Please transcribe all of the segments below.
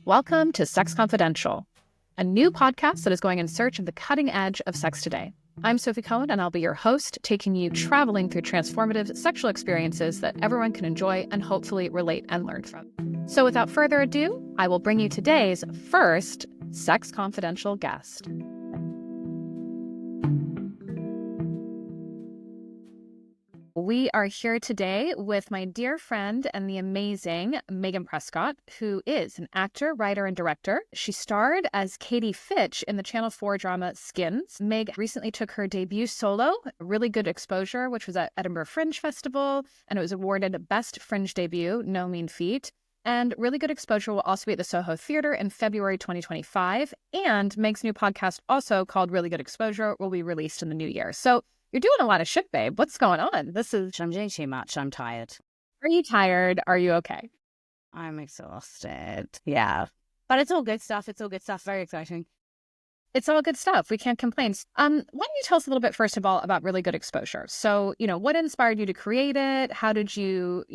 Welcome to Sex Confidential, a new podcast that is going in search of the cutting edge of sex today. I'm Sophie Cohen, and I'll be your host, taking you traveling through transformative sexual experiences that everyone can enjoy and hopefully relate and learn from. So without further ado, I will bring you today's first Sex Confidential guest. We are here today with my dear friend and the amazing Megan Prescott, who is an actor, writer, and director. She starred as Katie Fitch in the Channel 4 drama Skins. Meg recently took her debut solo, Really Good Exposure, which was at Edinburgh Fringe Festival, and it was awarded Best Fringe Debut, no mean feat. And Really Good Exposure will also be at the Soho Theatre in February 2025. And Meg's new podcast, also called Really Good Exposure, will be released in the new year. So you're doing a lot of shit, babe. What's going on? I'm doing too much. I'm tired. Are you tired? Are you okay? I'm exhausted. Yeah. But it's all good stuff. It's all good stuff. Very exciting. It's all good stuff. We can't complain. Why don't you tell us a little bit, first of all, about Really Good Exposure? So, what inspired you to create it? How did your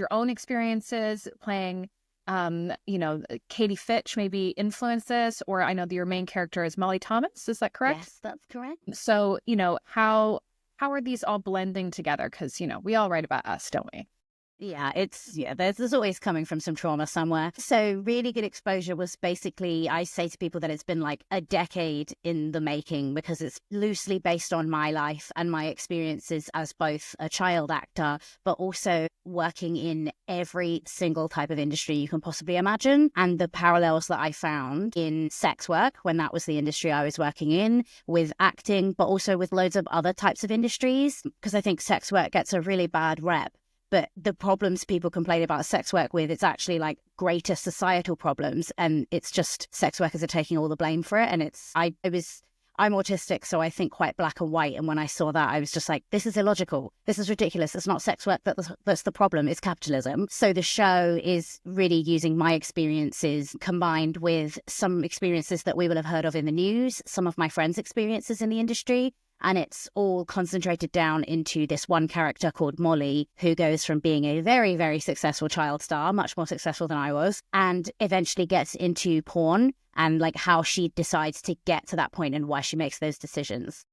own experiences playing, Katie Fitch maybe influence this? Or I know that your main character is Molly Thomas. Is that correct? Yes, that's correct. So, how are these all blending together? Because, we all write about us, don't we? Yeah, there's always coming from some trauma somewhere. So Really Good Exposure was basically, I say to people that it's been like a decade in the making, because it's loosely based on my life and my experiences as both a child actor, but also working in every single type of industry you can possibly imagine. And the parallels that I found in sex work, when that was the industry I was working in, with acting, but also with loads of other types of industries, because I think sex work gets a really bad rep. But the problems people complain about sex work with, it's actually like greater societal problems. And it's just sex workers are taking all the blame for it. And I'm autistic, so I think quite black and white. And when I saw that, I was just like, this is illogical. This is ridiculous. It's not sex work that's the problem. It's capitalism. So the show is really using my experiences combined with some experiences that we will have heard of in the news, some of my friends' experiences in the industry. And it's all concentrated down into this one character called Molly, who goes from being a very, very successful child star, much more successful than I was, and eventually gets into porn, and like how she decides to get to that point and why she makes those decisions.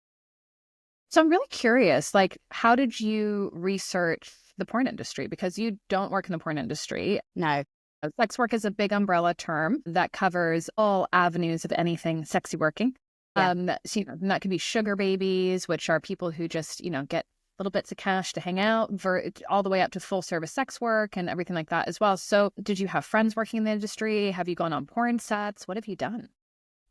So I'm really curious, like, how did you research the porn industry? Because you don't work in the porn industry. No. Sex work is a big umbrella term that covers all avenues of anything sexy working. Yeah. So, that could be sugar babies, which are people who just, get little bits of cash to hang out, all the way up to full service sex work and everything like that as well. So did you have friends working in the industry? Have you gone on porn sets? What have you done?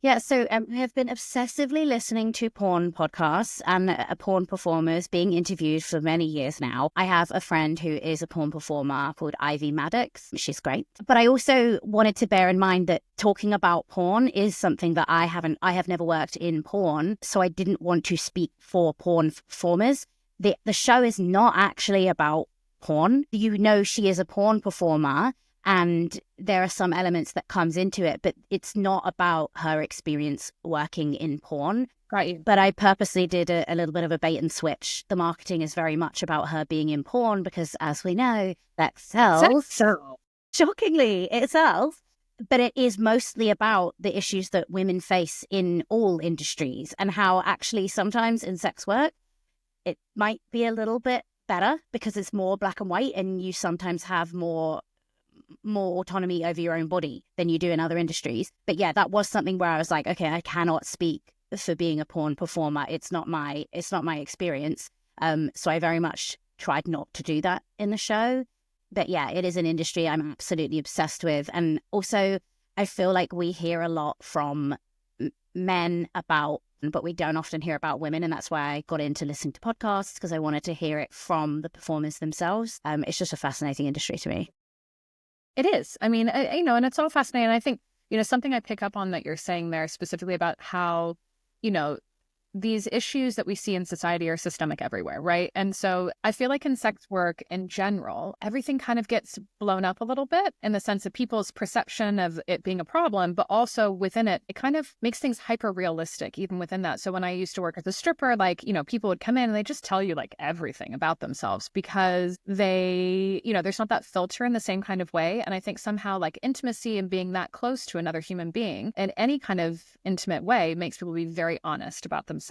Yeah, so I have been obsessively listening to porn podcasts and porn performers being interviewed for many years now. I have a friend who is a porn performer called Ivy Maddox. She's great. But I also wanted to bear in mind that talking about porn is something that I have never worked in porn, so I didn't want to speak for porn performers. The show is not actually about porn. She is a porn performer, and there are some elements that comes into it, but it's not about her experience working in porn. Right. But I purposely did a little bit of a bait and switch. The marketing is very much about her being in porn because, as we know, that sells. Shockingly, it sells. But it is mostly about the issues that women face in all industries, and how actually sometimes in sex work, it might be a little bit better because it's more black and white, and you sometimes have more autonomy over your own body than you do in other industries. But yeah, that was something where I was like, okay, I cannot speak for being a porn performer. It's not my experience. So I very much tried not to do that in the show. But yeah, it is an industry I'm absolutely obsessed with. And also I feel like we hear a lot from men about, but we don't often hear about women. And that's why I got into listening to podcasts, because I wanted to hear it from the performers themselves. It's just a fascinating industry to me. It is. I mean, and it's all fascinating. I think, something I pick up on that you're saying there specifically about how, these issues that we see in society are systemic everywhere, right? And so I feel like in sex work in general, everything kind of gets blown up a little bit in the sense of people's perception of it being a problem, but also within it, it kind of makes things hyper realistic even within that. So when I used to work as a stripper, like, you know, people would come in and they just tell you like everything about themselves because they, you know, there's not that filter in the same kind of way. And I think somehow like intimacy and being that close to another human being in any kind of intimate way makes people be very honest about themselves.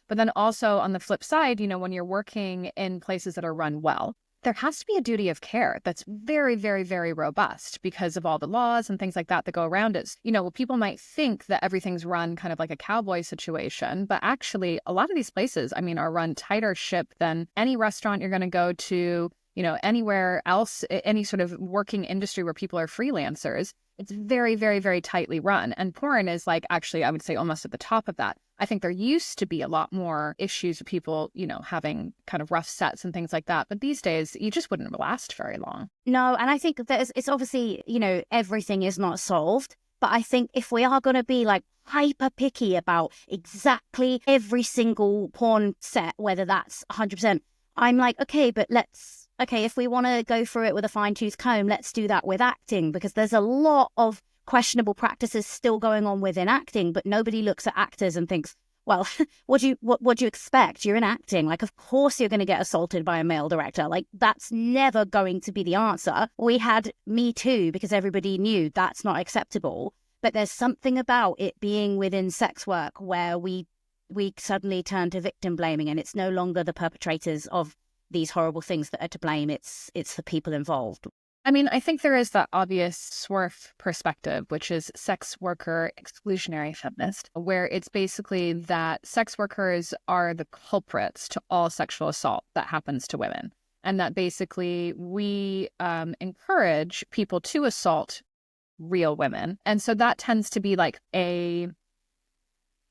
But then also on the flip side, you know, when you're working in places that are run well, there has to be a duty of care that's very, very, very robust because of all the laws and things like that that go around it. You know, people might think that everything's run kind of like a cowboy situation, but actually a lot of these places, I mean, are run tighter ship than any restaurant you're going to go to, you know, anywhere else, any sort of working industry where people are freelancers. It's very, very, very tightly run. And porn is like, actually, I would say almost at the top of that. I think there used to be a lot more issues with people, you know, having kind of rough sets and things like that. But these days, you just wouldn't last very long. No, and I think that it's obviously, you know, everything is not solved. But I think if we are going to be like hyper picky about exactly every single porn set, whether that's 100%, I'm like, okay, but if we want to go through it with a fine-tooth comb, let's do that with acting, because there's a lot of questionable practices still going on within acting, but nobody looks at actors and thinks, well, what do you expect? You're in acting. Like, of course you're going to get assaulted by a male director. Like, that's never going to be the answer. We had Me Too because everybody knew that's not acceptable. But there's something about it being within sex work where we suddenly turn to victim blaming, and it's no longer the perpetrators of these horrible things that are to blame. It's the people involved. I mean, I think there is that obvious swerve perspective, which is sex worker exclusionary feminist, where it's basically that sex workers are the culprits to all sexual assault that happens to women. And that basically we encourage people to assault real women. And so that tends to be like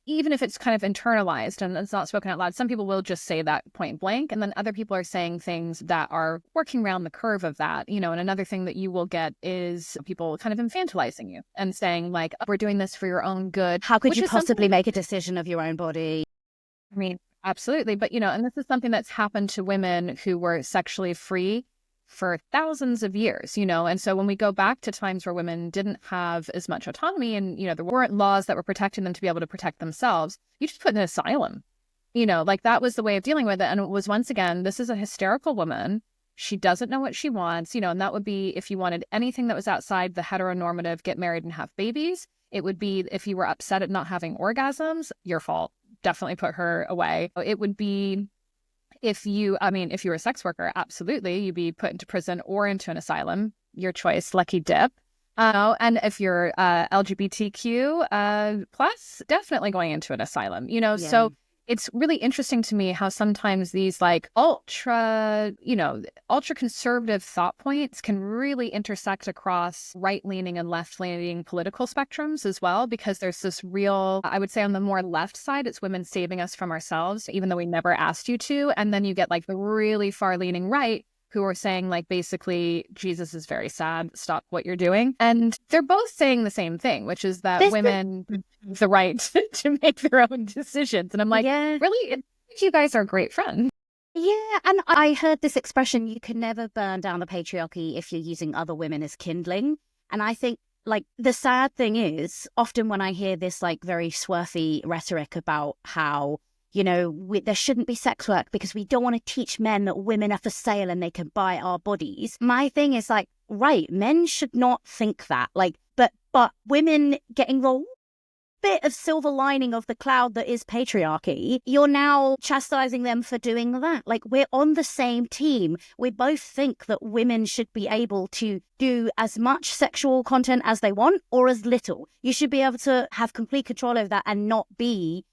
even if it's kind of internalized and it's not spoken out loud, some people will just say that point blank. And then other people are saying things that are working around the curve of that, you know. And another thing that you will get is people kind of infantilizing you and saying like, oh, we're doing this for your own good. How could you possibly make a decision of your own body? I mean, absolutely. But, you know, and this is something that's happened to women who were sexually free for thousands of years, you know. And so when we go back to times where women didn't have as much autonomy and, you know, there weren't laws that were protecting them to be able to protect themselves, you just put in an asylum, you know, like that was the way of dealing with it. And it was, once again, this is a hysterical woman. She doesn't know what she wants, you know, and that would be if you wanted anything that was outside the heteronormative, get married and have babies. It would be if you were upset at not having orgasms, your fault. Definitely put her away. It would be if you were a sex worker, absolutely, you'd be put into prison or into an asylum, your choice, lucky dip. And if you're LGBTQ plus, definitely going into an asylum, you know. Yeah. So it's really interesting to me how sometimes these like ultra conservative thought points can really intersect across right-leaning and left-leaning political spectrums as well, because there's this real, I would say on the more left side, it's women saving us from ourselves, even though we never asked you to. And then you get like the really far-leaning right who are saying like, basically, Jesus is very sad, stop what you're doing. And they're both saying the same thing, which is that women have the right to make their own decisions. And I'm like, really? You guys are great friends. Yeah, and I heard this expression, you can never burn down the patriarchy if you're using other women as kindling. And I think, like, the sad thing is, often when I hear this, like, very swerfy rhetoric about how, you know, there shouldn't be sex work because we don't want to teach men that women are for sale and they can buy our bodies. My thing is like, right, men should not think that. Like, but women getting the bit of silver lining of the cloud that is patriarchy, you're now chastising them for doing that. Like, we're on the same team. We both think that women should be able to do as much sexual content as they want or as little. You should be able to have complete control over that and not be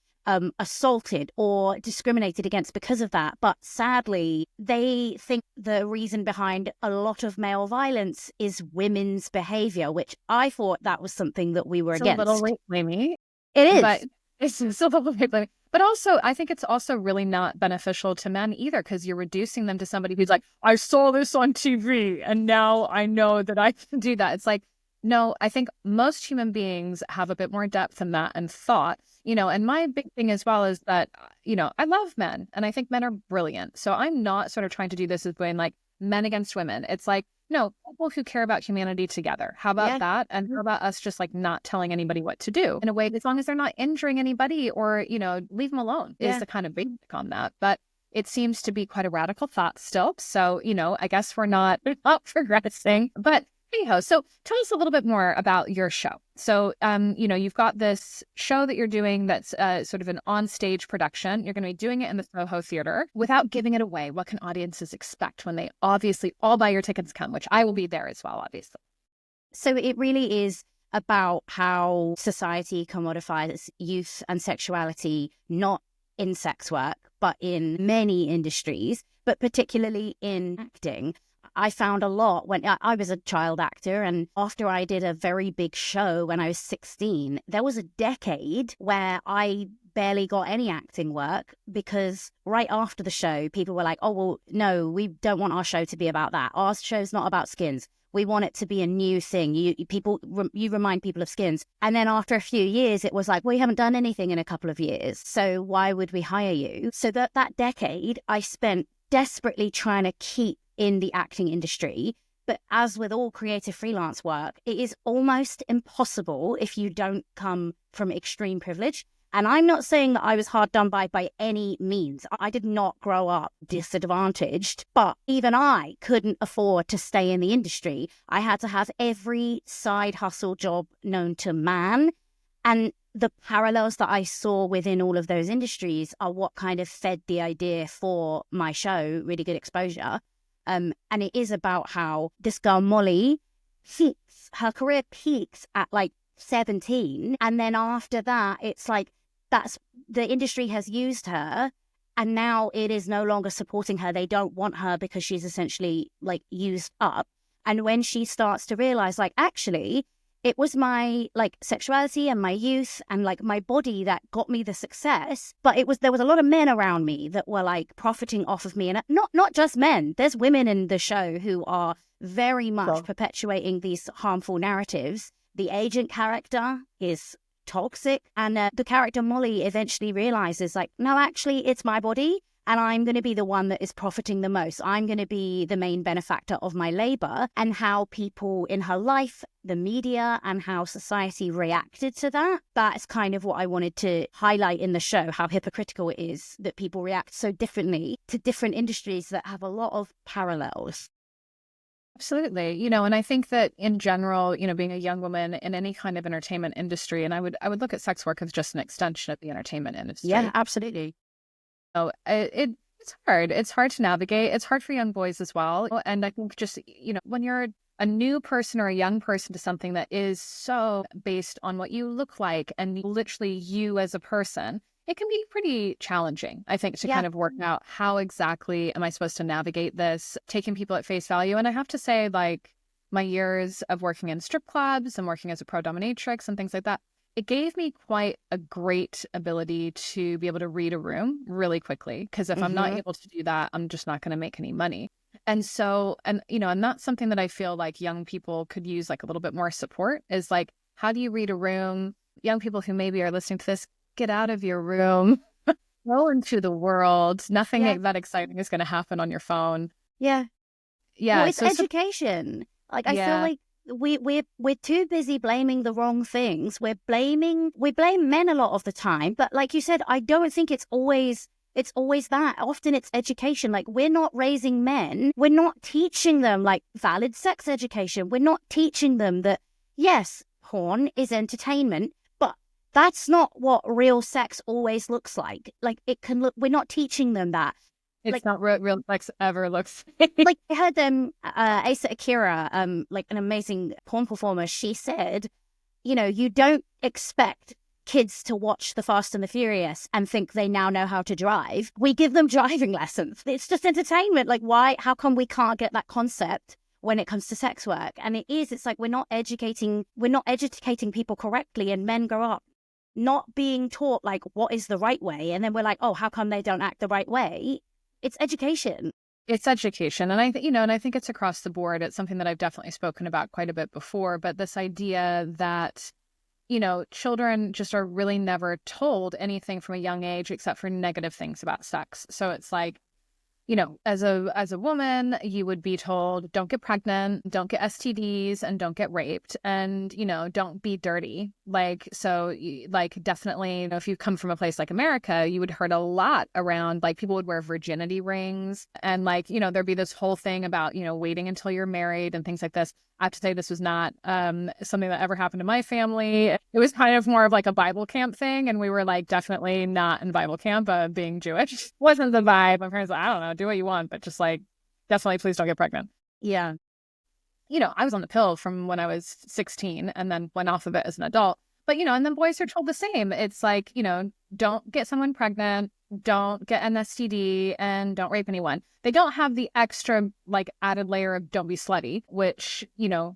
assaulted or discriminated against because of that. But sadly, they think the reason behind a lot of male violence is women's behavior, which I thought that was something that we were against. A little rape blaming. It is. But it's still a little rape blaming. But also, I think it's also really not beneficial to men either, because you're reducing them to somebody who's like, I saw this on TV and now I know that I can do that. It's like, No, I think most human beings have a bit more depth than that and thought, and my big thing as well is that, I love men and I think men are brilliant. So I'm not sort of trying to do this as being like men against women. It's like, no, people who care about humanity together. How about that? And how about us just like not telling anybody what to do in a way, as long as they're not injuring anybody or, leave them alone is the kind of basic on that. But it seems to be quite a radical thought still. So, I guess we're not progressing, but anyhow, so tell us a little bit more about your show. So, you've got this show that you're doing that's sort of an on-stage production. You're going to be doing it in the Soho Theatre. Without giving it away, what can audiences expect when they obviously all buy your tickets come, which I will be there as well, obviously. So it really is about how society commodifies youth and sexuality, not in sex work, but in many industries, but particularly in acting. I found a lot when I was a child actor, and after I did a very big show when I was 16, there was a decade where I barely got any acting work because right after the show, people were like, oh, well, no, we don't want our show to be about that. Our show's not about skins. We want it to be a new thing. You remind people of skins. And then after a few years, it was like, well, you haven't done anything in a couple of years. So why would we hire you? So that decade, I spent desperately trying to keep in the acting industry. But as with all creative freelance work, it is almost impossible if you don't come from extreme privilege. And I'm not saying that I was hard done by any means. I did not grow up disadvantaged, but even I couldn't afford to stay in the industry. I had to have every side hustle job known to man. And the parallels that I saw within all of those industries are what kind of fed the idea for my show, Really Good Exposure. And it is about how this girl, Molly, her career peaks at like 17. And then after that, it's like, that's the industry has used her and now it is no longer supporting her. They don't want her because she's essentially like used up. And when she starts to realize like, actually, it was my like sexuality and my youth and like my body that got me the success. But there was a lot of men around me that were like profiting off of me. And not just men. There's women in the show who are very much perpetuating these harmful narratives. The agent character is toxic. And the character Molly eventually realizes like, no, actually, it's my body. And I'm going to be the one that is profiting the most. I'm going to be the main benefactor of my labor. And how people in her life, the media, and how society reacted to that. That's kind of what I wanted to highlight in the show, how hypocritical it is that people react so differently to different industries that have a lot of parallels. Absolutely. And I think that in general, being a young woman in any kind of entertainment industry, and I would look at sex work as just an extension of the entertainment industry. Yeah, absolutely. So it's hard. It's hard to navigate. It's hard for young boys as well. And I think just, when you're a new person or a young person to something that is so based on what you look like and literally you as a person, it can be pretty challenging, I think, to kind of work out how exactly am I supposed to navigate this, taking people at face value. And I have to say, like, my years of working in strip clubs and working as a pro dominatrix and things like that, it gave me quite a great ability to be able to read a room really quickly. Because if I'm not able to do that, I'm just not going to make any money. And so, and that's something that I feel like young people could use like a little bit more support is like, how do you read a room? Young people who maybe are listening to this, get out of your room, go into the world. Nothing that exciting is going to happen on your phone. Yeah. Yeah. Well, it's education. Like, I feel like we're too busy blaming the wrong things. We blame men a lot of the time, but like you said, I don't think it's always that. Often it's education. Like, we're not raising men. We're not teaching them like valid sex education. We're not teaching them that, yes, porn is entertainment, but that's not what real sex always looks like. Like, it can look, we're not teaching them that. It's like, not real sex ever looks. Like, I heard Asa Akira, like an amazing porn performer, she said, you don't expect kids to watch The Fast and the Furious and think they now know how to drive. We give them driving lessons. It's just entertainment. Like, how come we can't get that concept when it comes to sex work? And it's like we're not educating people correctly, and men grow up not being taught like what is the right way, and then we're like, oh, how come they don't act the right way? It's education. It's education. And and I think it's across the board. It's something that I've definitely spoken about quite a bit before, but this idea that, children just are really never told anything from a young age except for negative things about sex. So it's like, as a woman, you would be told, don't get pregnant, don't get STDs, and don't get raped, and don't be dirty. Like, so, like, definitely, if you come from a place like America, you would heard a lot around, like, people would wear virginity rings, and like, there'd be this whole thing about waiting until you're married and things like this. I have to say, this was not something that ever happened to my family. It was kind of more of like a Bible camp thing. And we were like, definitely not in Bible camp. Being Jewish wasn't the vibe. My parents were like, I don't know, do what you want, but just like, definitely please don't get pregnant. Yeah. I was on the pill from when I was 16 and then went off of it as an adult. But, and then boys are told the same. It's like, don't get someone pregnant, don't get an STD, and don't rape anyone. They don't have the extra, like, added layer of don't be slutty, which,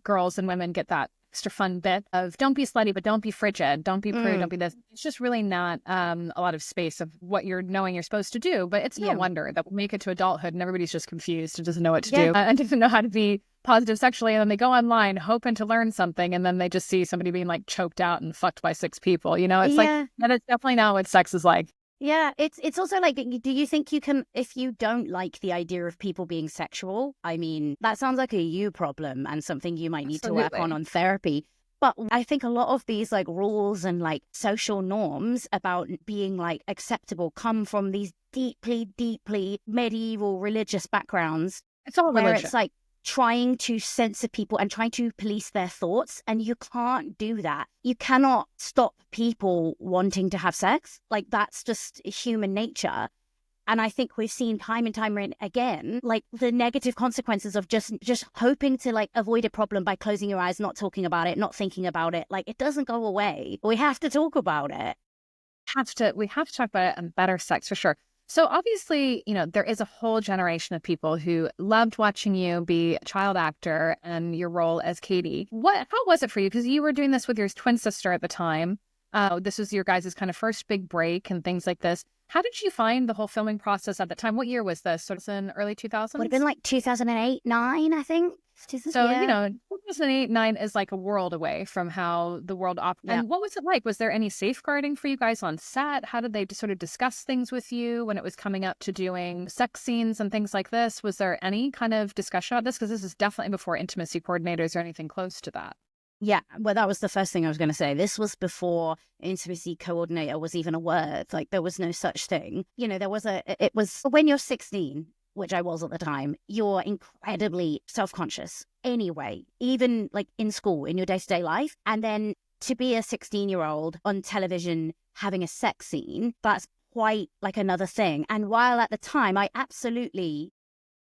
girls and women get that extra fun bit of don't be slutty, but don't be frigid, don't be prude, don't be this. It's just really not a lot of space of what you're knowing you're supposed to do. But it's no wonder that we make it to adulthood and everybody's just confused and doesn't know what to do and doesn't know how to be positive sexually. And then they go online hoping to learn something, and then they just see somebody being like choked out and fucked by 6 people. It's like, that is definitely not what sex is like. Yeah, it's also like, do you think you can, if you don't like the idea of people being sexual, I mean, that sounds like a you problem and something you might need to work on therapy. But I think a lot of these like rules and like social norms about being like acceptable come from these deeply, deeply medieval religious backgrounds. It's all religion. It's like trying to censor people and trying to police their thoughts. And you can't do that. You cannot stop people wanting to have sex. Like, that's just human nature. And I think we've seen time and time again, like, the negative consequences of just hoping to like avoid a problem by closing your eyes, not talking about it, not thinking about it. Like, it doesn't go away. We have to talk about it. We have to talk about it and better sex for sure. So obviously, there is a whole generation of people who loved watching you be a child actor and your role as Katie. How was it for you? Because you were doing this with your twin sister at the time. This was your guys' kind of first big break and things like this. How did you find the whole filming process at the time? What year was this? Sort of in early 2000s? Would have been like 2008, 9, I think. So, 2008, 9 is like a world away from how the world operates. Yeah. And what was it like? Was there any safeguarding for you guys on set? How did they sort of discuss things with you when it was coming up to doing sex scenes and things like this? Was there any kind of discussion about this? Because this is definitely before intimacy coordinators or anything close to that. Yeah, well, that was the first thing I was going to say. This was before intimacy coordinator was even a word. Like, there was no such thing. It was when you're 16, which I was at the time, you're incredibly self-conscious anyway, even like in school, in your day-to-day life. And then to be a 16-year-old on television having a sex scene, that's quite like another thing. And while at the time I absolutely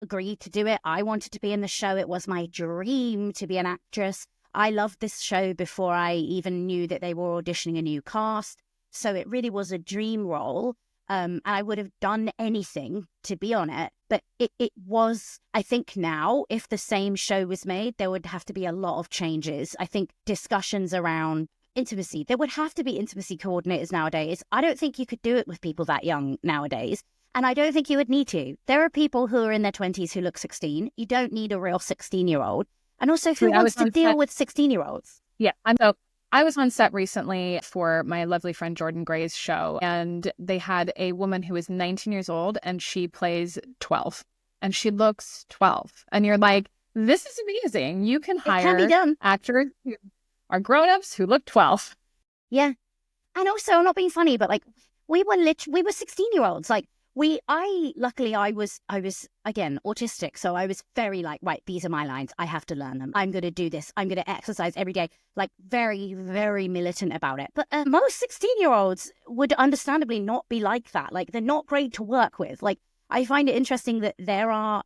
agreed to do it, I wanted to be in the show. It was my dream to be an actress. I loved this show before I even knew that they were auditioning a new cast. So it really was a dream role. And I would have done anything to be on it. But it was, I think now, if the same show was made, there would have to be a lot of changes. I think discussions around intimacy, there would have to be intimacy coordinators nowadays. I don't think you could do it with people that young nowadays. And I don't think you would need to. There are people who are in their 20s who look 16. You don't need a real 16-year-old. And also, who wants to deal with 16-year-olds? Yeah, I was on set recently for my lovely friend Jordan Gray's show, and they had a woman who is 19 years old, and she plays 12, and she looks 12. And you're like, this is amazing. You can hire actors who are grown-ups who look 12. Yeah. And also, I'm not being funny, but like, we were 16-year-olds. Like, luckily I was again autistic, so I was very like, right, these are my lines, I have to learn them, I'm going to do this, I'm going to exercise every day, like very, very militant about it. But most 16-year-olds would understandably not be like that. Like, they're not great to work with. Like, I find it interesting that there are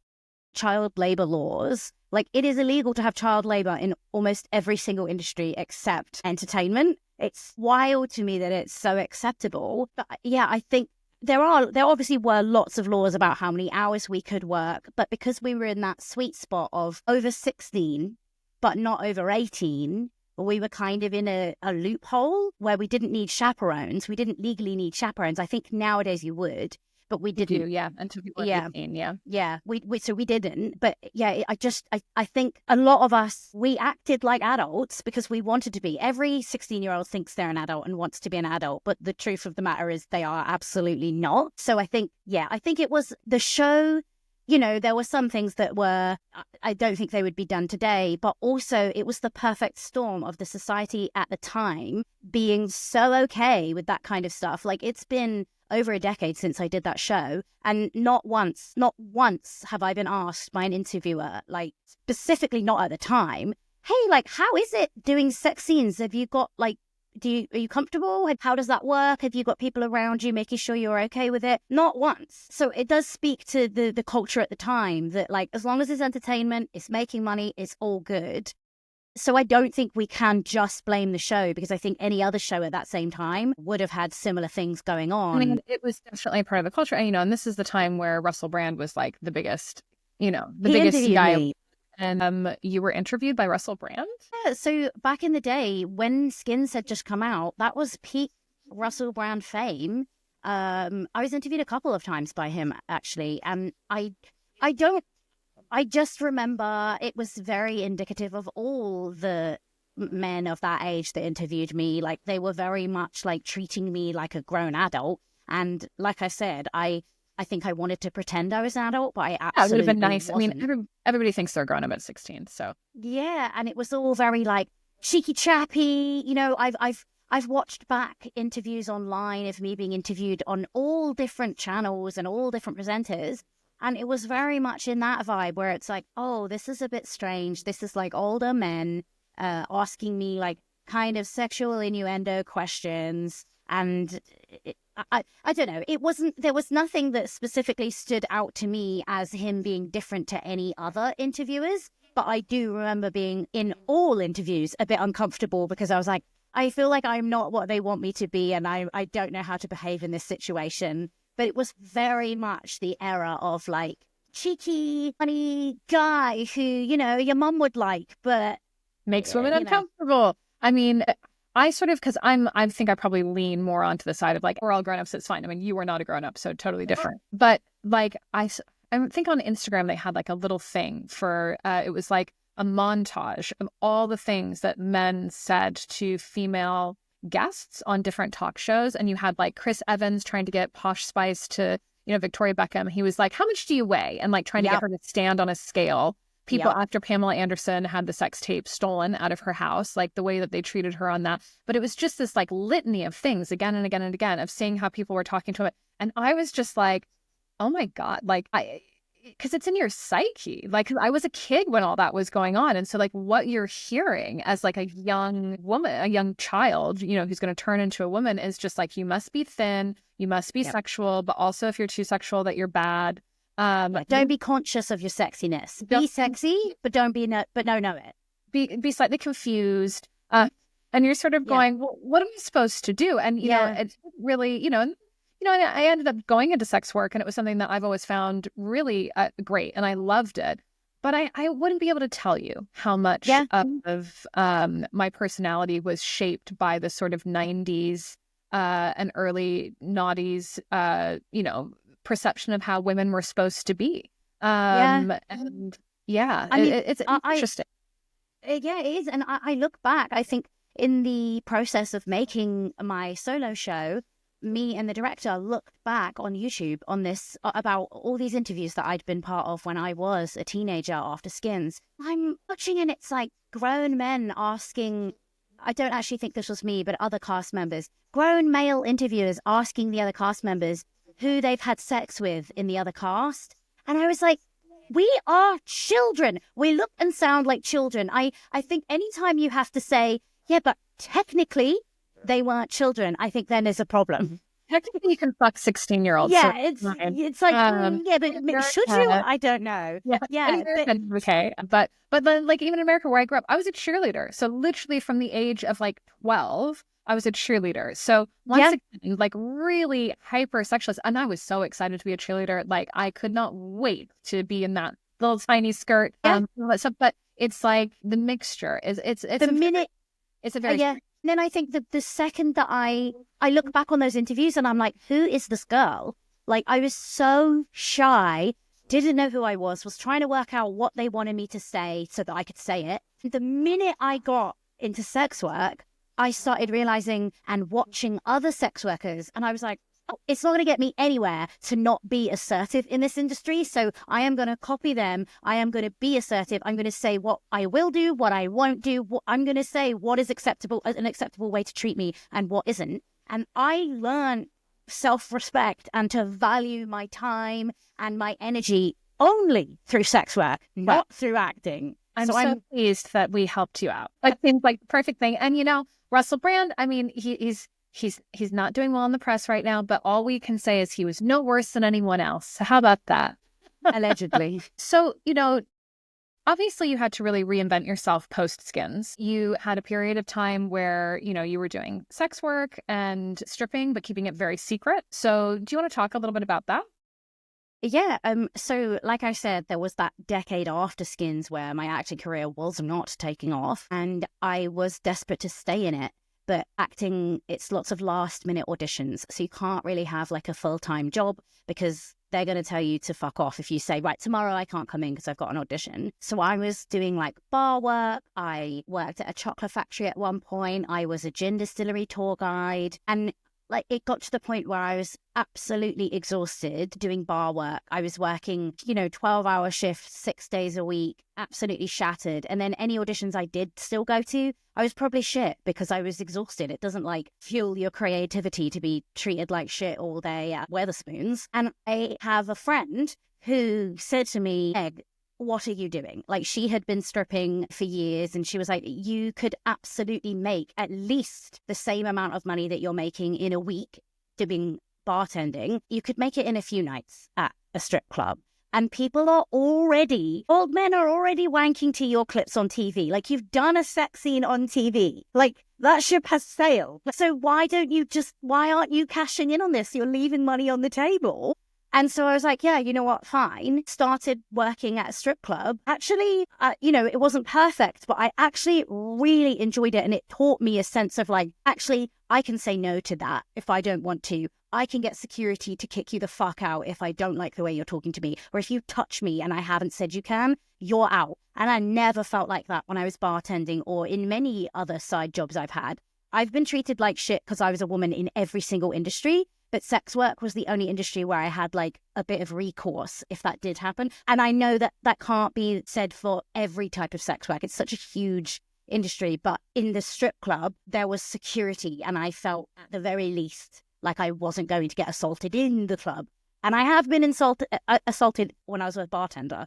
child labor laws. Like, it is illegal to have child labor in almost every single industry except entertainment. It's wild to me that it's so acceptable. But yeah, I think there obviously were lots of laws about how many hours we could work, but because we were in that sweet spot of over 16, but not over 18, we were kind of in a loophole where we didn't need chaperones. We didn't legally need chaperones. I think nowadays you would. but we You do, didn't. yeah, until people are Yeah. 18, yeah. Yeah, so we didn't. But yeah, I think a lot of us, we acted like adults because we wanted to be. Every 16-year-old thinks they're an adult and wants to be an adult, but the truth of the matter is they are absolutely not. So I think it was the show. You know, there were some things that were, I don't think they would be done today, but also it was the perfect storm of the society at the time being so okay with that kind of stuff. Like, it's been over a decade since I did that show, and not once have I been asked by an interviewer, like, specifically not at the time, hey, like, how is it doing sex scenes? Have you got, like, are you comfortable? How does that work? Have you got people around you making sure you're okay with it? Not once. So it does speak to the culture at the time that, like, as long as it's entertainment, it's making money, it's all good. So I don't think we can just blame the show, because I think any other show at that same time would have had similar things going on. I mean, it was definitely part of the culture. And, and this is the time where Russell Brand was like the biggest, the biggest guy. Me. And you were interviewed by Russell Brand? Yeah, so back in the day when Skins had just come out, that was peak Russell Brand fame. I was interviewed a couple of times by him, actually. And I just remember it was very indicative of all the men of that age that interviewed me. Like, they were very much like treating me like a grown adult. And like I said, I think I wanted to pretend I was an adult, but I absolutely it would have been nice. wasn't. I mean, everybody thinks they're grown up at 16, so. Yeah, and it was all very, like, cheeky chappy. I've watched back interviews online of me being interviewed on all different channels and all different presenters, and it was very much in that vibe where it's like, oh, this is a bit strange. This is like older men asking me like kind of sexual innuendo questions, and I don't know. There was nothing that specifically stood out to me as him being different to any other interviewers. But I do remember being in all interviews a bit uncomfortable because I was like, I feel like I'm not what they want me to be, and I don't know how to behave in this situation. But it was very much the era of like cheeky, funny guy who, your mum would like, but makes women uncomfortable. I mean, I sort of, because I think I probably lean more onto the side of like, we're all grown-ups, it's fine. I mean, you were not a grown-up, so totally different. But like, I think on Instagram, they had like a little thing for, it was like a montage of all the things that men said to female guests on different talk shows. And you had like Chris Evans trying to get Posh Spice to, Victoria Beckham. He was like, how much do you weigh? And like trying to get her to stand on a scale. People after Pamela Anderson had the sex tape stolen out of her house, like the way that they treated her on that. But it was just this like litany of things again and again and again of seeing how people were talking to it. And I was just like, oh my God, like because it's in your psyche. Like, I was a kid when all that was going on. And so like what you're hearing as like a young woman, a young child, who's going to turn into a woman is just like, you must be thin, you must be sexual, but also if you're too sexual that you're bad. Don't be conscious of your sexiness. Be sexy, but don't know it. Be slightly confused. And you're sort of going, well, what am I supposed to do? And, it's really, I ended up going into sex work, and it was something that I've always found really great, and I loved it. But I wouldn't be able to tell you how much of my personality was shaped by the sort of 90s and early noughties, perception of how women were supposed to be. And it's interesting. Yeah, it is. And I look back, I think in the process of making my solo show, me and the director looked back on YouTube on this, about all these interviews that I'd been part of when I was a teenager after Skins. I'm watching, and it's like grown men asking, I don't actually think this was me, but other cast members, grown male interviewers asking the other cast members who they've had sex with in the other cast. And I was like, we are children. We look and sound like children. I think anytime you have to say, yeah, but technically they weren't children, I think then there's a problem. Technically you can fuck 16-year-olds. Yeah, so it's like, but should you? I don't know. Yeah. Okay. But then, like, even in America where I grew up, I was a cheerleader. So literally from the age of like 12, I was a cheerleader. So once again, like really hyper sexualized. And I was so excited to be a cheerleader. Like, I could not wait to be in that little tiny skirt. All that stuff. But it's like the mixture is it's the minute. It's a very And then I think that the second that I look back on those interviews and I'm like, who is this girl? Like, I was so shy, didn't know who I was trying to work out what they wanted me to say so that I could say it. The minute I got into sex work, I started realizing and watching other sex workers, and I was like, oh, it's not going to get me anywhere to not be assertive in this industry. So I am going to copy them. I am going to be assertive. I'm going to say what I will do, what I won't do. I'm going to say what is acceptable, an acceptable way to treat me, and what isn't. And I learned self-respect and to value my time and my energy only through sex work, not through acting. I'm so pleased that we helped you out. It seems like the perfect thing. And, Russell Brand, I mean, he's not doing well in the press right now, but all we can say is he was no worse than anyone else. So how about that? Allegedly. So, obviously you had to really reinvent yourself post Skins. You had a period of time where, you were doing sex work and stripping, but keeping it very secret. So do you want to talk a little bit about that? Yeah. So like I said, there was that decade after Skins where my acting career was not taking off, and I was desperate to stay in it. But acting, it's lots of last minute auditions. So you can't really have like a full-time job because they're going to tell you to fuck off if you say, right, tomorrow I can't come in because I've got an audition. So I was doing like bar work. I worked at a chocolate factory at one point. I was a gin distillery tour guide. And like it got to the point where I was absolutely exhausted doing bar work. I was working, 12-hour shifts, 6 days a week, absolutely shattered. And then any auditions I did still go to, I was probably shit because I was exhausted. It doesn't like fuel your creativity to be treated like shit all day at Weatherspoons. And I have a friend who said to me, Meg, what are you doing? Like, she had been stripping for years, and she was like, you could absolutely make at least the same amount of money that you're making in a week doing bartending. You could make it in a few nights at a strip club. And old men are already wanking to your clips on TV. Like, you've done a sex scene on TV. Like, that ship has sailed. So why aren't you cashing in on this? You're leaving money on the table. And so I was like, yeah, you know what, fine. Started working at a strip club. Actually, it wasn't perfect, but I actually really enjoyed it. And it taught me a sense of like, actually, I can say no to that if I don't want to. I can get security to kick you the fuck out if I don't like the way you're talking to me. Or if you touch me and I haven't said you can, you're out. And I never felt like that when I was bartending or in many other side jobs I've had. I've been treated like shit because I was a woman in every single industry. But sex work was the only industry where I had like a bit of recourse if that did happen. And I know that that can't be said for every type of sex work. It's such a huge industry. But in the strip club, there was security. And I felt at the very least like I wasn't going to get assaulted in the club. And I have been assaulted when I was a bartender.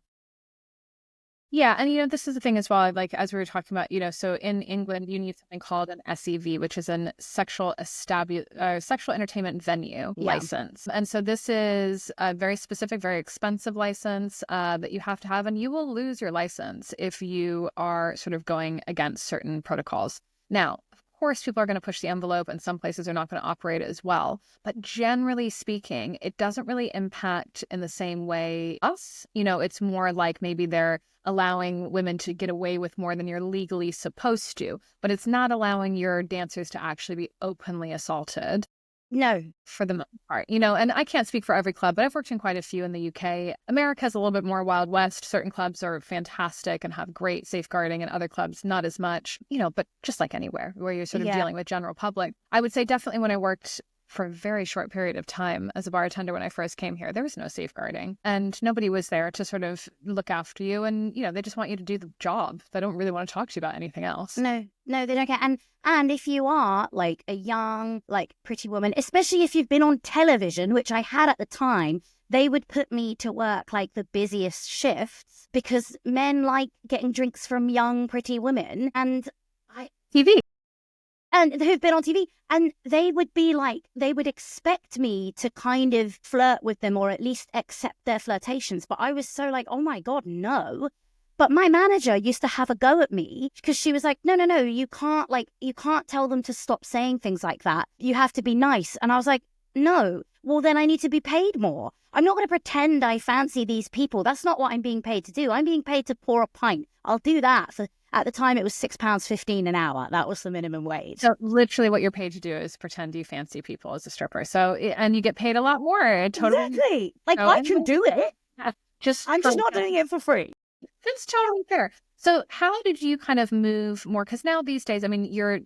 Yeah. And, this is the thing as well, like, as we were talking about, so in England, you need something called an SEV, which is a sexual entertainment venue license. And so this is a very specific, very expensive license that you have to have, and you will lose your license if you are sort of going against certain protocols. Now, of course, people are going to push the envelope, and some places are not going to operate as well. But generally speaking, it doesn't really impact in the same way us. It's more like maybe they're allowing women to get away with more than you're legally supposed to, but it's not allowing your dancers to actually be openly assaulted. No. For the most part, and I can't speak for every club, but I've worked in quite a few in the UK. America's a little bit more Wild West. Certain clubs are fantastic and have great safeguarding, and other clubs not as much, but just like anywhere where you're sort of dealing with general public. I would say definitely when I worked for a very short period of time as a bartender when I first came here, there was no safeguarding and nobody was there to sort of look after you. And, they just want you to do the job. They don't really want to talk to you about anything else. No, they don't care. And if you are like a young, like pretty woman, especially if you've been on television, which I had at the time, they would put me to work like the busiest shifts because men like getting drinks from young, pretty women TV. And who've been on TV, and they would expect me to kind of flirt with them or at least accept their flirtations. But I was so like, oh my God, no. But my manager used to have a go at me because she was like, no, you can't tell them to stop saying things like that. You have to be nice. And I was like, no, well, then I need to be paid more. I'm not going to pretend I fancy these people. That's not what I'm being paid to do. I'm being paid to pour a pint. I'll do that. For, at the time, it was £6.15 an hour. That was the minimum wage. So literally what you're paid to do is pretend you fancy people as a stripper. So, and you get paid a lot more. Totally. Exactly. Like, I can do it. Yeah, I'm just not doing it for free. That's totally fair. So how did you kind of move more? Because now these days, I mean, your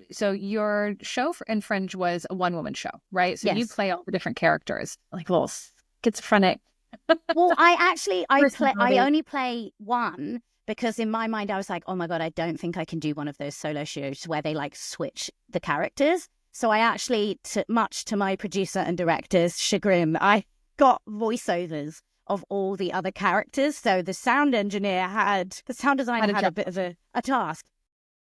show in Fringe was a one-woman show, right? So you play all the different characters, like little schizophrenic. Well, I only play one because in my mind, I was like, oh my God, I don't think I can do one of those solo shows where they like switch the characters. So I actually, much to my producer and director's chagrin, I got voiceovers of all the other characters. So the sound designer had a bit of a task.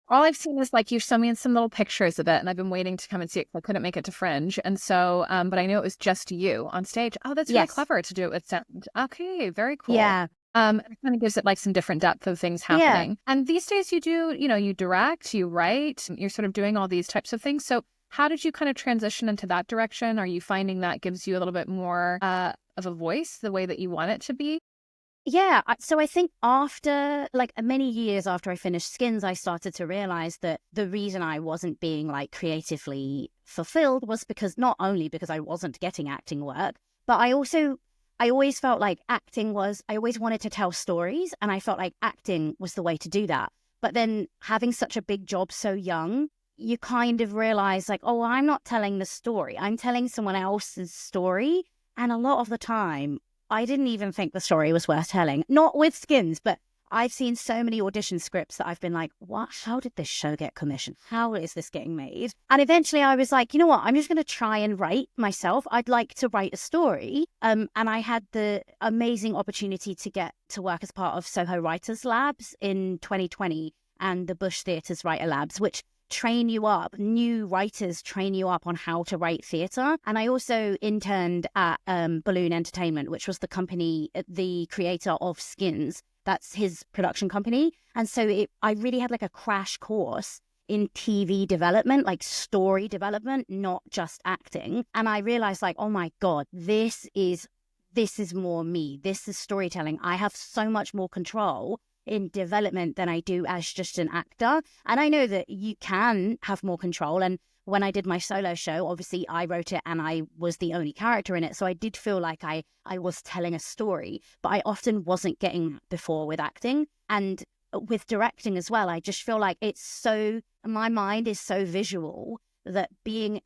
All I've seen is like you show me some little pictures of it, and I've been waiting to come and see it because I couldn't make it to Fringe. And so, but I know it was just you on stage. Oh, that's really clever to do it with sound. Okay, very cool. Yeah. It kind of gives it like some different depth of things happening. Yeah. And these days you do, you direct, you write, you're sort of doing all these types of things. So how did you kind of transition into that direction? Are you finding that gives you a little bit more of a voice, the way that you want it to be? Yeah. So I think after like many years after I finished Skins, I started to realize that the reason I wasn't being like creatively fulfilled was not only because I wasn't getting acting work, but I always felt like I always wanted to tell stories, and I felt like acting was the way to do that. But then having such a big job so young, you kind of realize like, oh, I'm not telling the story. I'm telling someone else's story. And a lot of the time, I didn't even think the story was worth telling. Not with Skins, but I've seen so many audition scripts that I've been like, what? How did this show get commissioned? How is this getting made? And eventually I was like, you know what? I'm just going to try and write myself. I'd like to write a story. And I had the amazing opportunity to get to work as part of Soho Writers Labs in 2020 and the Bush Theatre's Writer Labs, which train you up, new writers train you up on how to write theatre. And I also interned at Balloon Entertainment, which was the creator of Skins. That's his production company. And so I really had like a crash course in TV development, like story development, not just acting. And I realized like, oh my God, this is more me. This is storytelling. I have so much more control in development than I do as just an actor. And I know that you can have more control. And when I did my solo show, obviously I wrote it and I was the only character in it. So I did feel like I was telling a story, but I often wasn't getting that before with acting. And with directing as well, I just feel like my mind is so visual that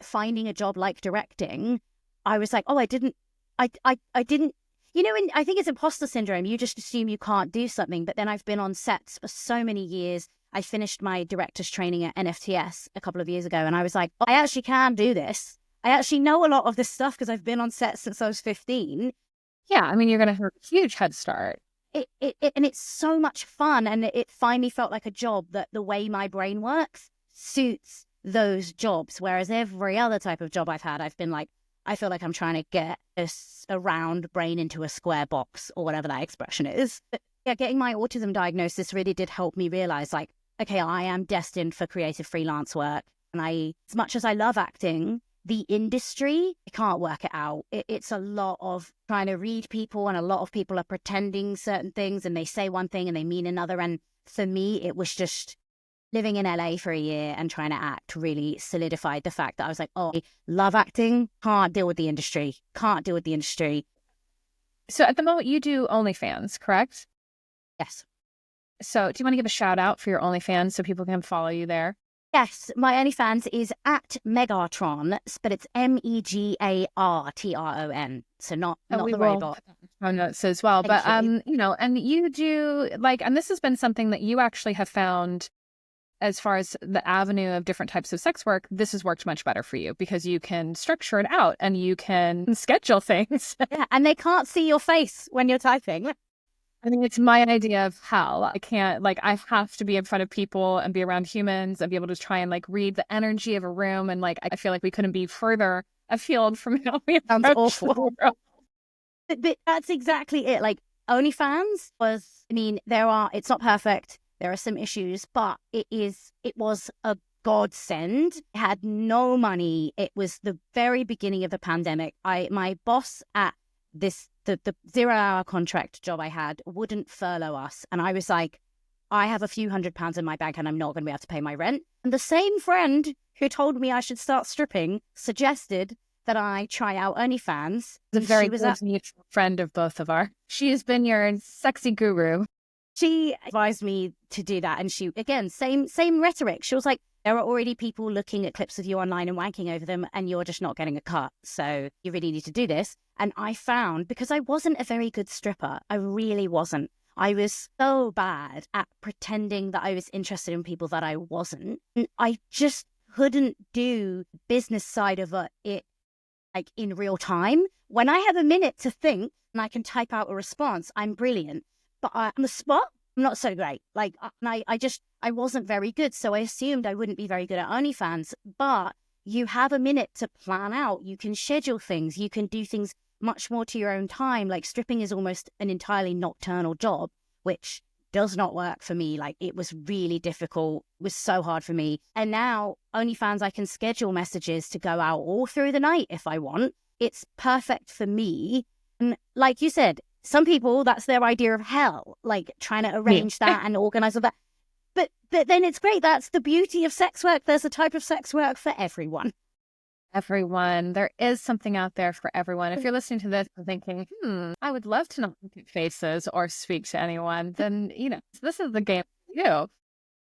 finding a job like directing, I was like, oh, I didn't, and I think it's imposter syndrome. You just assume you can't do something. But then I've been on sets for so many years. I finished my director's training at NFTS a couple of years ago. And I was like, oh, I actually can do this. I actually know a lot of this stuff because I've been on sets since I was 15. Yeah, I mean, you're going to have a huge head start. And it's so much fun. And it finally felt like a job that the way my brain works suits those jobs. Whereas every other type of job I've had, I've been like, I feel like I'm trying to get a round brain into a square box or whatever that expression is. But yeah, getting my autism diagnosis really did help me realize like, okay, I am destined for creative freelance work. And as much as I love acting, the industry, I can't work it out. It's a lot of trying to read people, and a lot of people are pretending certain things and they say one thing and they mean another. And for me, it was just living in LA for a year and trying to act really solidified the fact that I was like, oh, I love acting, can't deal with the industry. So at the moment you do OnlyFans, correct? Yes. So do you want to give a shout out for your OnlyFans so people can follow you there? Yes, my OnlyFans is at Megatron, but it's Megartron. So not the robot. Notes as well. But and you do and this has been something that you actually have found as far as the avenue of different types of sex work. This has worked much better for you because you can structure it out and you can schedule things. Yeah, and they can't see your face when you're typing. I think it's my idea of hell. I can't, I have to be in front of people and be around humans and be able to try and read the energy of a room. And I feel like we couldn't be further afield from how we sounds awful. But that's exactly it. OnlyFans was, it's not perfect. There are some issues, but it was a godsend. I had no money. It was the very beginning of the pandemic. My boss at the 0-hour contract job I had wouldn't furlough us. And I was like, I have a few £100s in my bank and I'm not going to be able to pay my rent. And the same friend who told me I should start stripping suggested that I try out OnlyFans. The very mutual friend of both of our. She has been your sexy guru. She advised me to do that. And she, again, same rhetoric. She was like, there are already people looking at clips of you online and wanking over them, and you're just not getting a cut. So you really need to do this. And I found, because I wasn't a very good stripper, I really wasn't. I was so bad at pretending that I was interested in people that I wasn't. And I just couldn't do business side of it like in real time. When I have a minute to think and I can type out a response, I'm brilliant. But on the spot, I'm not so great. Like, I wasn't very good. So I assumed I wouldn't be very good at OnlyFans. But you have a minute to plan out. You can schedule things. You can do things much more to your own time. Like, stripping is almost an entirely nocturnal job, which does not work for me. Like, it was really difficult. It was so hard for me. And now OnlyFans, I can schedule messages to go out all through the night if I want. It's perfect for me. And like you said, some people, that's their idea of hell, like trying to arrange that and organize all that. But then it's great. That's the beauty of sex work. There's a type of sex work for everyone. Everyone. There is something out there for everyone. If you're listening to this and thinking, I would love to not look at faces or speak to anyone, then, this is the game for you.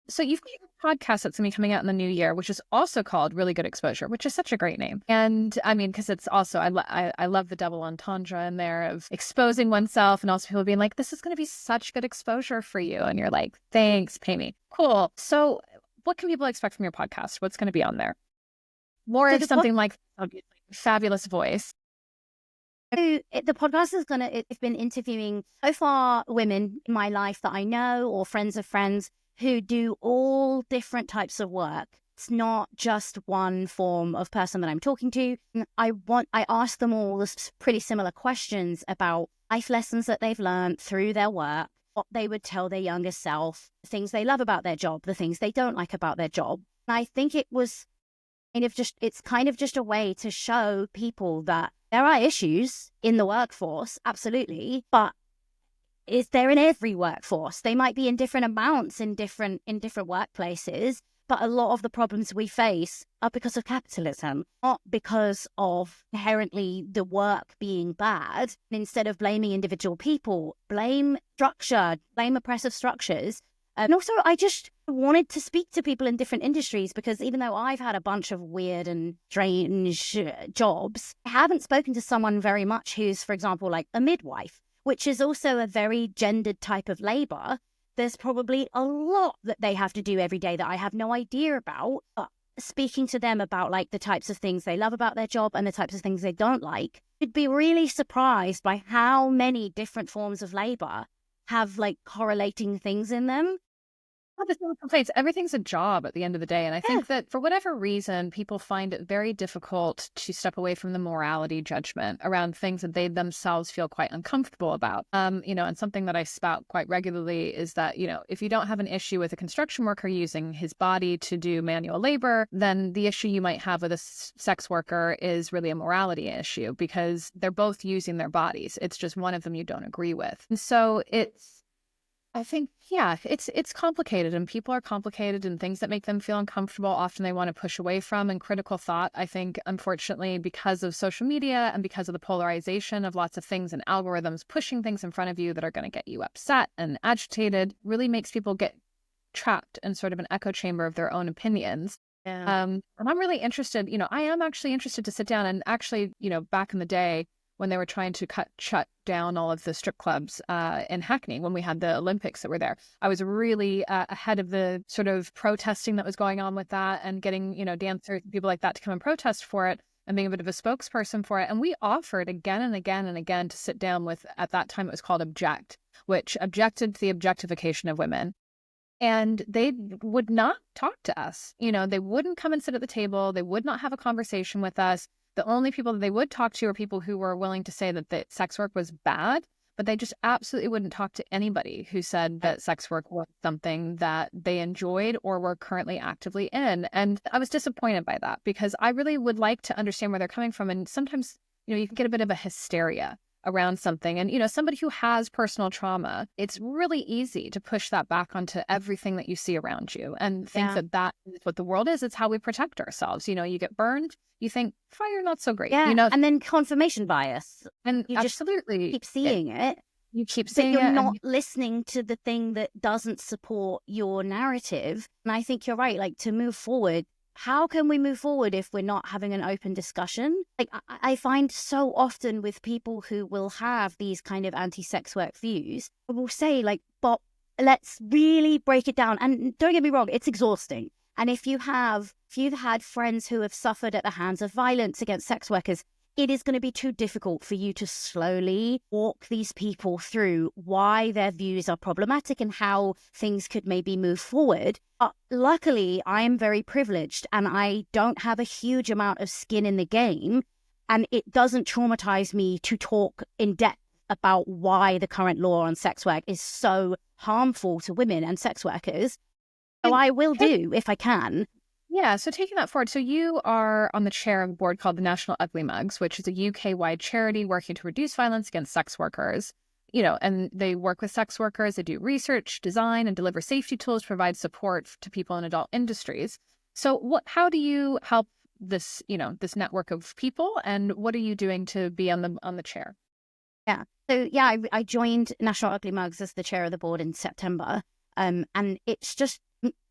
So you've got a podcast that's going to be coming out in the new year, which is also called Really Good Exposure, which is such a great name. And I mean, because it's also, I love the double entendre in there of exposing oneself and also people being like, this is going to be such good exposure for you. And you're like, thanks, pay me. Cool. So what can people expect from your podcast? What's going to be on there? More of something like fabulous voice. So the podcast is it's been interviewing so far women in my life that I know or friends of friends who do all different types of work. It's not just one form of person that I'm talking to. I ask them all pretty similar questions about life lessons that they've learned through their work, what they would tell their younger self, the things they love about their job, the things they don't like about their job. And I think it's kind of just a way to show people that there are issues in the workforce, absolutely, but they're in every workforce. They might be in different amounts in different workplaces, but a lot of the problems we face are because of capitalism, not because of inherently the work being bad. And instead of blaming individual people, blame structure, blame oppressive structures. And also, I just wanted to speak to people in different industries because even though I've had a bunch of weird and strange jobs, I haven't spoken to someone very much who's, for example, like a midwife, which is also a very gendered type of labor. There's probably a lot that they have to do every day that I have no idea about. But speaking to them about like the types of things they love about their job and the types of things they don't like, you'd be really surprised by how many different forms of labor have like correlating things in them. There's no complaints. Everything's a job at the end of the day. And I think that for whatever reason, people find it very difficult to step away from the morality judgment around things that they themselves feel quite uncomfortable about. And something that I spout quite regularly is that, if you don't have an issue with a construction worker using his body to do manual labor, then the issue you might have with a sex worker is really a morality issue because they're both using their bodies. It's just one of them you don't agree with. And so I think, it's complicated and people are complicated and things that make them feel uncomfortable, often they want to push away from. And critical thought, I think, unfortunately, because of social media and because of the polarization of lots of things and algorithms pushing things in front of you that are going to get you upset and agitated, really makes people get trapped in sort of an echo chamber of their own opinions. Yeah. And I'm really interested, I am actually interested to sit down and actually, back in the day, when they were trying to shut down all of the strip clubs in Hackney, when we had the Olympics that were there, I was really ahead of the sort of protesting that was going on with that and getting, dancers and people like that to come and protest for it and being a bit of a spokesperson for it. And we offered again and again and again to sit down with, at that time it was called Object, which objected to the objectification of women. And they would not talk to us. They wouldn't come and sit at the table. They would not have a conversation with us. The only people that they would talk to are people who were willing to say that the sex work was bad, but they just absolutely wouldn't talk to anybody who said that sex work was something that they enjoyed or were currently actively in. And I was disappointed by that because I really would like to understand where they're coming from. And sometimes, you can get a bit of a hysteria around something. And, somebody who has personal trauma, it's really easy to push that back onto everything that you see around you and think that is what the world is. It's how we protect ourselves. You get burned, you think fire, not so great. Yeah. And then confirmation bias. And you absolutely just keep seeing it. You keep seeing but you're it. not listening to the thing that doesn't support your narrative. And I think you're right. Like, to move forward, how can we move forward if we're not having an open discussion? Like, I find so often with people who will have these kind of anti-sex work views, will say like, but let's really break it down. And don't get me wrong, it's exhausting. And if you've had friends who have suffered at the hands of violence against sex workers, it is going to be too difficult for you to slowly walk these people through why their views are problematic and how things could maybe move forward. But luckily, I am very privileged and I don't have a huge amount of skin in the game. And it doesn't traumatize me to talk in depth about why the current law on sex work is so harmful to women and sex workers. So I will do if I can. Yeah, so taking that forward, so you are on the chair of a board called the National Ugly Mugs, which is a UK-wide charity working to reduce violence against sex workers. And they work with sex workers, they do research, design, and deliver safety tools, provide support to people in adult industries. So how do you help this, this network of people, and what are you doing to be on the chair? Yeah. So I joined National Ugly Mugs as the chair of the board in September. And it's just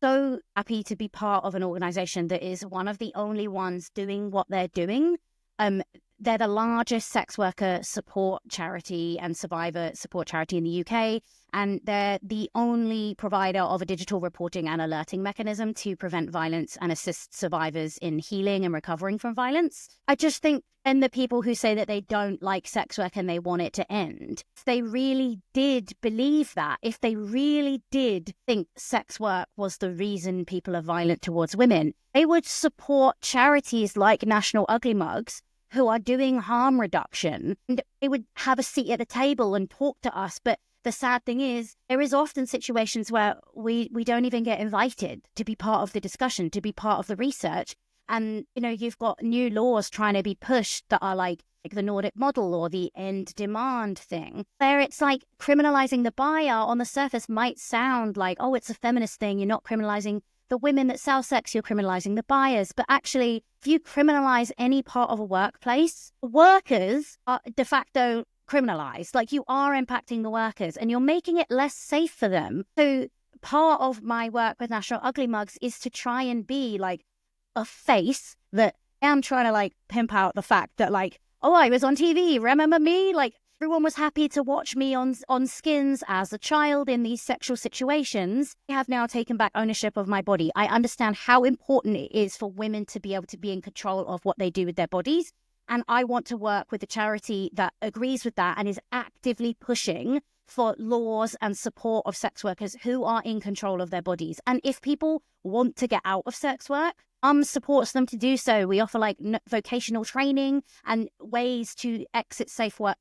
so happy to be part of an organization that is one of the only ones doing what they're doing. They're the largest sex worker support charity and survivor support charity in the UK, and they're the only provider of a digital reporting and alerting mechanism to prevent violence and assist survivors in healing and recovering from violence. I just think, and the people who say that they don't like sex work and they want it to end, if they really did believe that, if they really did think sex work was the reason people are violent towards women, they would support charities like National Ugly Mugs, who are doing harm reduction, and they would have a seat at the table and talk to us. But the sad thing is, there is often situations where we don't even get invited to be part of the discussion, to be part of the research. And, you've got new laws trying to be pushed that are like the Nordic model or the end demand thing, where it's like criminalizing the buyer on the surface might sound like, oh, it's a feminist thing. You're not criminalizing the women that sell sex, you're criminalizing the buyers. But actually, if you criminalize any part of a workplace, workers are de facto criminalized. Like, you are impacting the workers and you're making it less safe for them. So part of my work with National Ugly Mugs is to try and be like a face that I'm trying to like pimp out the fact that like, oh, I was on TV, remember me? Like, everyone was happy to watch me on Skins as a child in these sexual situations. I have now taken back ownership of my body. I understand how important it is for women to be able to be in control of what they do with their bodies. And I want to work with a charity that agrees with that and is actively pushing for laws and support of sex workers who are in control of their bodies. And if people want to get out of sex work, supports them to do so. We offer like vocational training and ways to exit sex work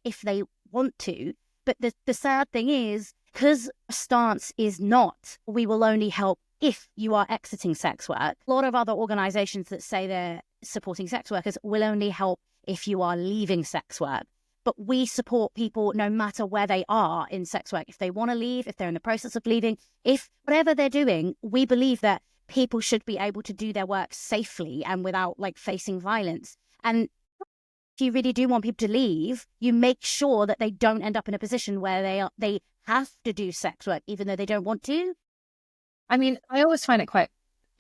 if they want to. But the sad thing is, because our stance is not, we will only help if you are exiting sex work. A lot of other organizations that say they're supporting sex workers will only help if you are leaving sex work. But we support people no matter where they are in sex work. If they want to leave, if they're in the process of leaving, if whatever they're doing, we believe that people should be able to do their work safely and without like facing violence. And if you really do want people to leave, you make sure that they don't end up in a position where they have to do sex work even though they don't want to. I mean, I always find it quite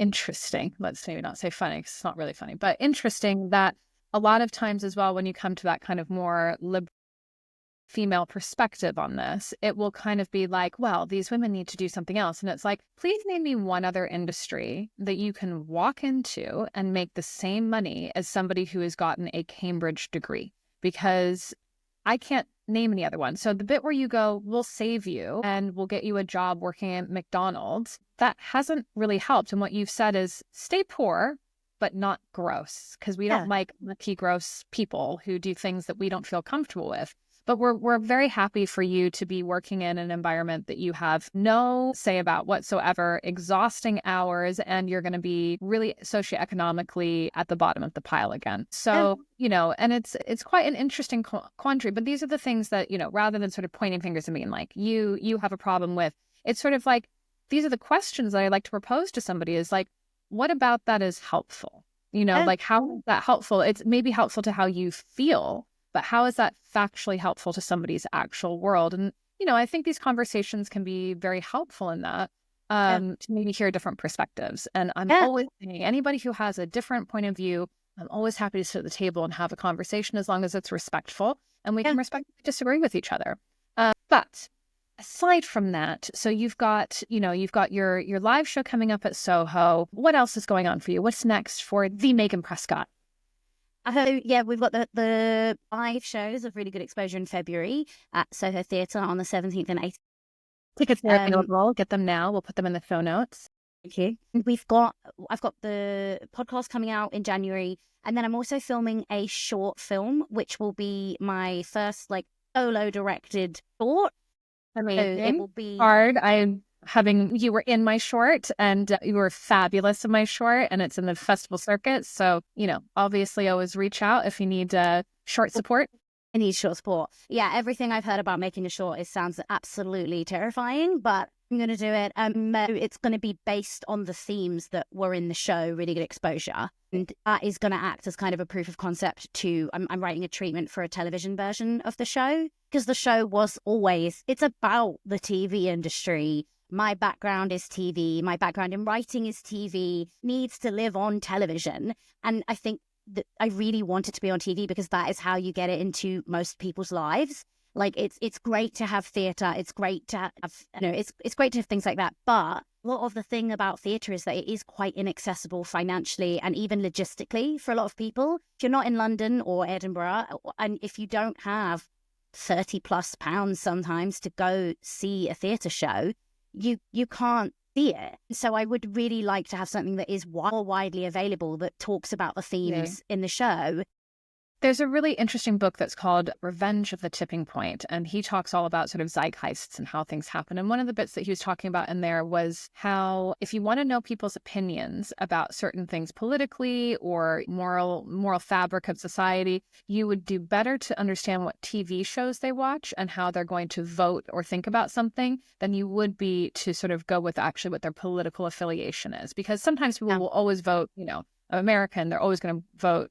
interesting. Let's maybe not say funny, because it's not really funny, but interesting that a lot of times as well, when you come to that kind of more liberal female perspective on this, it will kind of be like, well, these women need to do something else. And it's like, please name me one other industry that you can walk into and make the same money as somebody who has gotten a Cambridge degree, because I can't name any other one. So the bit where you go, we'll save you and we'll get you a job working at McDonald's, that hasn't really helped. And what you've said is stay poor, but not gross, because we don't like lucky, gross people who do things that we don't feel comfortable with. But we're very happy for you to be working in an environment that you have no say about whatsoever, exhausting hours, and you're going to be really socioeconomically at the bottom of the pile again. So, and it's quite an interesting quandary, but these are the things that, rather than sort of pointing fingers and being like, you have a problem with, it's sort of like, these are the questions that I like to propose to somebody is like, what about that is helpful? Like how is that helpful? It's maybe helpful to how you feel, but how is that factually helpful to somebody's actual world? And, I think these conversations can be very helpful in that, to maybe hear different perspectives. And I'm always saying anybody who has a different point of view, I'm always happy to sit at the table and have a conversation as long as it's respectful and we can respectfully disagree with each other. But aside from that, so you've got your live show coming up at Soho. What else is going on for you? What's next for the Megan Prescott? We've got the 5 shows of Really Good Exposure in February at Soho Theatre on the 17th and 18th. Tickets are available. Get them now. We'll put them in the show notes. Thank you. I've got the podcast coming out in January, and then I'm also filming a short film, which will be my first solo directed short. Amazing. So it will be hard. You were in my short and you were fabulous in my short, and it's in the festival circuit. So, obviously always reach out if you need short support. I need short support. Yeah, everything I've heard about making a short sounds absolutely terrifying, but I'm going to do it. It's going to be based on the themes that were in the show, Really Good Exposure. And that is going to act as kind of a proof of concept I'm writing a treatment for a television version of the show, because the show was always, it's about the TV industry. My background is TV. My background in writing is TV, needs to live on television. And I think that I really want it to be on TV because that is how you get it into most people's lives. It's great to have theatre. It's great to have, it's great to have things like that. But a lot of the thing about theatre is that it is quite inaccessible financially and even logistically for a lot of people. If you're not in London or Edinburgh, and if you don't have £30+ sometimes to go see a theatre show, you can't see it. So I would really like to have something that is more widely available that talks about the themes in the show. There's a really interesting book that's called Revenge of the Tipping Point, and he talks all about sort of zeitheists and how things happen. And one of the bits that he was talking about in there was how if you want to know people's opinions about certain things politically or moral fabric of society, you would do better to understand what TV shows they watch and how they're going to vote or think about something than you would be to sort of go with actually what their political affiliation is. Because sometimes people will always vote, American, they're always going to vote,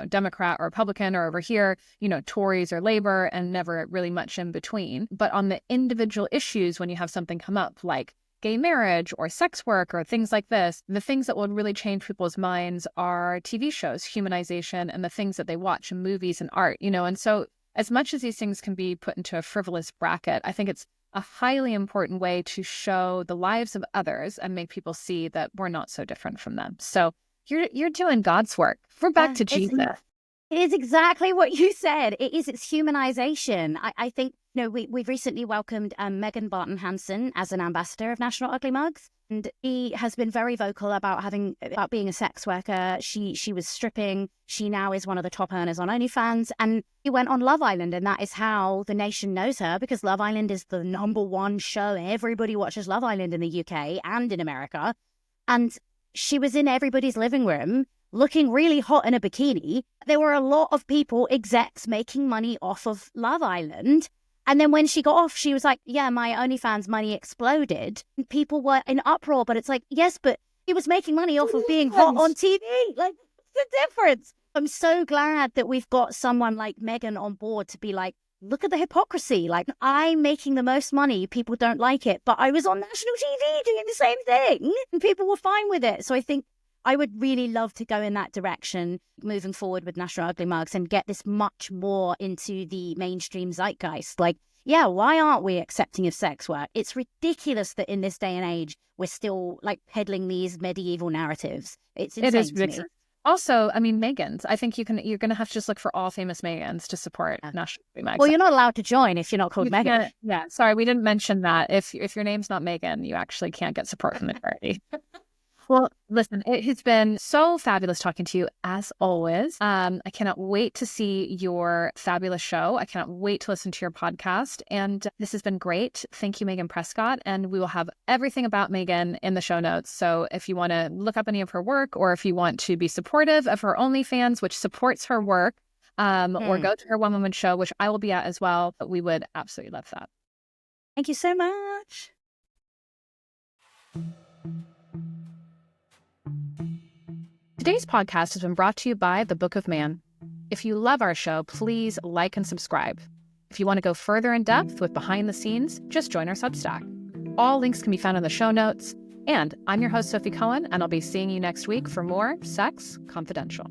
Democrat or Republican, or over here, Tories or Labor, and never really much in between. But on the individual issues, when you have something come up like gay marriage or sex work or things like this, the things that will really change people's minds are TV shows, humanization, and the things that they watch in movies and art, And so as much as these things can be put into a frivolous bracket, I think it's a highly important way to show the lives of others and make people see that we're not so different from them. So you're doing God's work. We're back to Jesus. It is exactly what you said. It's humanization. I think, we've recently welcomed Megan Hansen as an ambassador of National Ugly Mugs. And she has been very vocal about being a sex worker. She was stripping. She now is one of the top earners on OnlyFans. And she went on Love Island. And that is how the nation knows her, because Love Island is the #1 show. Everybody watches Love Island in the UK and in America. And she was in everybody's living room looking really hot in a bikini. There were a lot of people, execs, making money off of Love Island. And then when she got off, she was like, yeah, my OnlyFans money exploded. And people were in uproar, but it's like, yes, but he was making money off of being hot on TV. Like, what's the difference? I'm so glad that we've got someone like Megan on board to be like, look at the hypocrisy. Like, I'm making the most money. People don't like it. But I was on national TV doing the same thing and people were fine with it. So I think I would really love to go in that direction moving forward with National Ugly Mugs and get this much more into the mainstream zeitgeist. Like, yeah, why aren't we accepting of sex work? It's ridiculous that in this day and age, we're still peddling these medieval narratives. It's insane. It is ridiculous. Also, I mean, Megans. I think you're going to have to just look for all famous Megans to support National Ugly Mugs. Well, you're not allowed to join if you're not called Megan. Yeah, sorry, we didn't mention that. If your name's not Megan, you actually can't get support from the charity. Well, Listen, it has been so fabulous talking to you as always. I cannot wait to see your fabulous show. I cannot wait to listen to your podcast. And this has been great. Thank you, Megan Prescott. And we will have everything about Megan in the show notes. So if you want to look up any of her work, or if you want to be supportive of her OnlyFans, which supports her work, or go to her One Woman show, which I will be at as well, we would absolutely love that. Thank you so much. Today's podcast has been brought to you by The Book of Man. If you love our show, please like and subscribe. If you want to go further in depth with behind the scenes, just join our Substack. All links can be found in the show notes. And I'm your host, Sophie Cohen, and I'll be seeing you next week for more Sex Confidential.